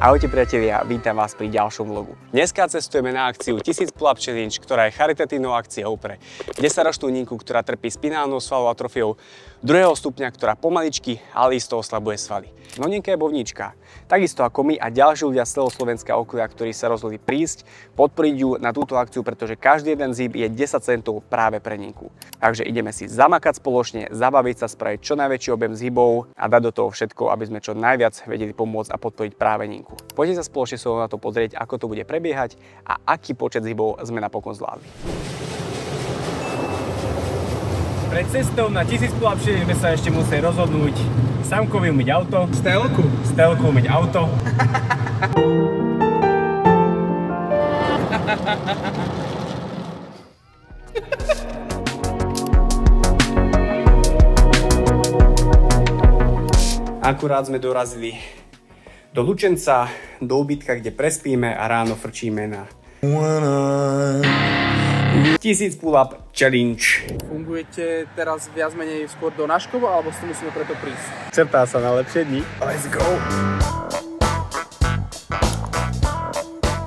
Ahojte priatelia, vítam vás pri ďalšom vlogu. Dneska cestujeme na akciu 1000 Pull-up Challenge, ktorá je charitatívnou akciou pre 10-ročnú Ninku, ktorá trpí spinálnou svalovou atrofiou 2. stupňa, ktorá pomaličky, ale isto oslabuje svaly. No Ninka je bojovníčka, takisto ako my a ďalší ľudia z celého Slovenska okolia, ktorí sa rozhodli prísť, podporiť ju na túto akciu, pretože každý jeden zip je 10 centov práve pre Ninku. Takže ideme si zamakať spoločne, zabaviť sa, spraviť čo najväčší objem zhybov a dať do toho všetko, aby sme čo najviac vedeli pomôcť a podporiť práve Ninku. Poďte sa spoločne so na to pozrieť, ako to bude prebiehať a aký počet zhybov sme napokon zvládli. Pred cestou na 1000 Pull-up Challenge sme sa ešte museli rozhodnúť Samkovi umyť auto. Stelku umyť auto. Akurát sme dorazili do Lučenca, do ubytka, kde prespíme a ráno frčíme na 1000 Pull-up Challenge. Fungujete teraz viac menej skôr do Naškovo, alebo si musíme preto prísť? Črtá sa na lepšie dni. Let's go!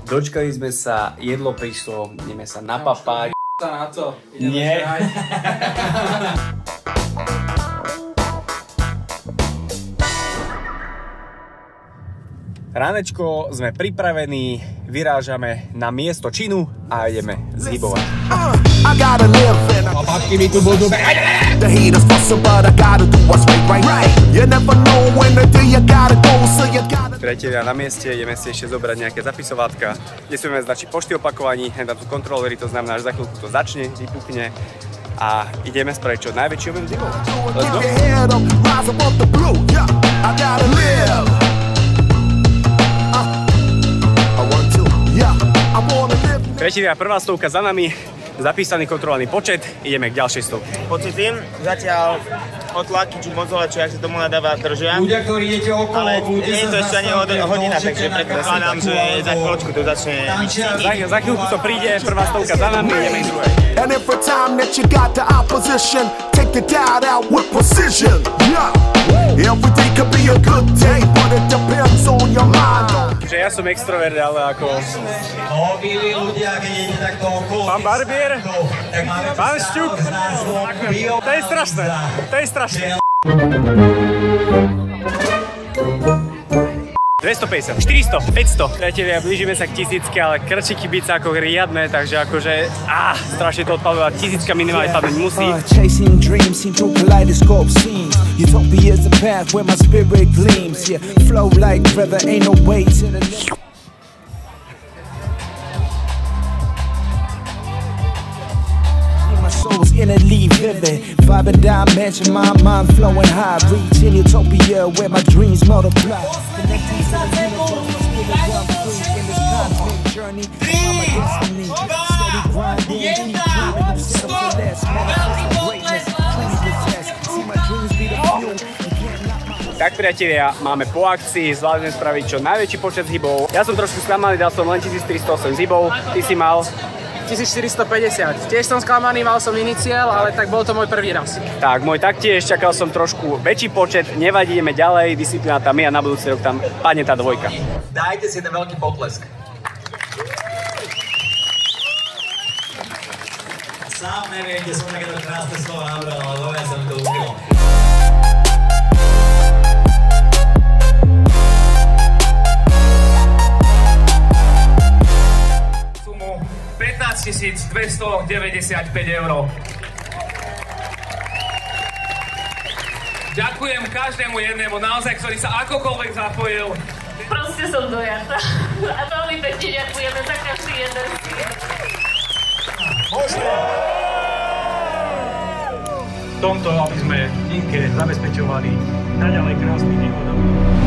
Dočkali sme sa, jedlo prišlo, ideme sa napapať. Na to. Nie. Ránečko, sme pripravení, vyrážame na miesto činu a ideme zhybovať. Papátky mi tu budú Priatelia, na mieste ideme si ešte zobrať nejaké zapisovátka, kde si budeme značiť počty opakovaní, tam sú kontrolery, to znamená, že za chvíľku to začne, vypukne a ideme spraviť čo najväčší objem zhybov. Let's go! Priatelia, prvá stovka za nami, zapísaný kontrolovaný počet, ideme k ďalšej stovke. Pocitím, zatiaľ otlaky, či mozoleče, jak sa tomu nadáva, držia. Ľudia, ktorí idete okolo, ale nie je to ešte ani hodina, takže predpokladám, že za chvíľočku to začne. Za chvíľku to príde, prvá stovka za nami, ideme k druhej. And every time that you got the opposition, take the doubt out with precision. Yeah. Every day could be a good day, but it depends on your mind. Že ja som extrovert, ale ako... Milí ľudia, keď idete takto okolo... Pán Barbier, pán Šťuk, to je strašné, to je strašné. 250, 400, 500. Priatelia, blížime sa k 1000, ale krčiky byť ako riadne, takže akože strašne to odpadlo, 1000 minimálne padnúť musí. Chasing dreams seem to kaleidoscope scenes. Utopia is the path where my spirit gleams. Yeah, flow like river, ain't no way to the soul's innerly vivid, vibing dimension, my mind flowing high, reaching utopia where my dreams multiply. Connecting to the universe, with a one free in this cosmic journey. I'm a destiny, steady grinding, keep dreaming, settle for less, manifest greatness, truly possess. See my dreams be the fuel. Tak priatelia, máme po akcii, zvládli spraviť čo najväčší počet zhybov. Ja som trošku sklamaný, dal som len 1308 zhybov, ty si mal 1450. Tiež som sklamaný, mal som iný cieľ, ale tak bol to môj prvý raz. Tak, môj taktiež, čakal som trošku väčší počet, nevadí, ideme ďalej, disciplína tam je a na budúci rok tam padne tá dvojka. Dajte si ten veľký potlesk. Sám neviem, kde som takéto krásne slovo nabral, ale dobre sa mi to ľúbilo. Sumu 15 295 €. Ďakujem každému jednému, naozaj, ktorý sa akokoľvek zapojil. Proste som dojatá. A veľmi pekne ďakujeme za každý jeden. V tomto, aby sme Ninke zabezpečovali naďalej krásny život.